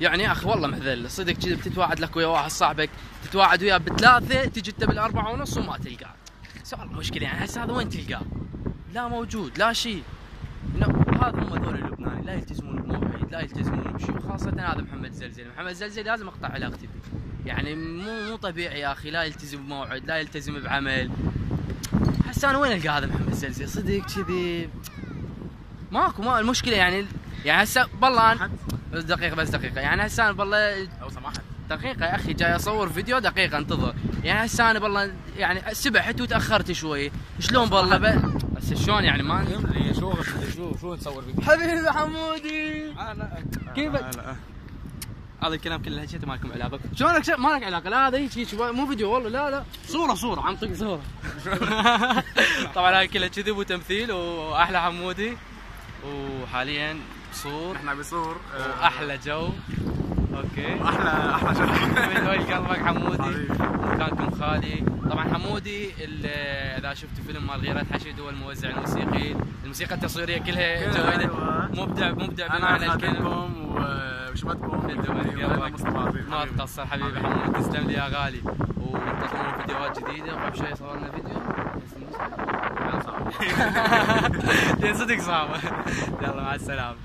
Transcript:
يعني يا اخي والله مهذل صدق كذا، بتتواعد لك ويا واحد صاحبك، تتواعد وياه بثلاثه، تجي انت بالاربعه ونص وما تلقاه. سؤال مشكله يعني هسه هذا وين تلقاه؟ لا موجود لا شيء. هذا هم هذول اللبناني لا يلتزمون بموعد، لا يلتزمون بشيء، وخاصه هذا محمد زلزلي. محمد زلزلي لازم اقطع علاقتي فيه، يعني مو طبيعي يا اخي، لا يلتزم بموعد، لا يلتزم بعمل. هسه انا وين القى هذا محمد زلزلي صدق كذي؟ ماكو المشكله يعني هسه بالله بس دقيقه يعني هسه انا بالله لو سمحت دقيقه يا اخي جاي اصور فيديو، دقيقه انتظر. يعني هسه انا بالله يعني سبحت وتاخرت شوي، شلون بالله بس شلون يعني ما فهمني شو نصور فيديو؟ حبيبي حمودي كيف هذا الكلام كله هالشيء ما لكم علاقه. شلونك ما لك علاقه، لا هذا هيك مو فيديو والله، لا صوره عم طق صوره. طبعا هاي كلها كذب وتمثيل، واحلى حمودي، وحاليا بصور احنا بصور واحلى جو. اوكي احلى جو من وين قلبك حمودي، مكانكم خالي. طبعا حمودي اذا شفتوا فيلم مال غيرة حشد هو الموزع الموسيقي، الموسيقى التصويريه كلها جويده، مبدع بمعنى الكلمه وشبتكم ما تقصر حبيبي حمود، تسلم لي يا غالي. وانتظرون فيديوهات جديده، وقبل شوي صورنا فيديو صدق صعبه. يلا مع السلامه.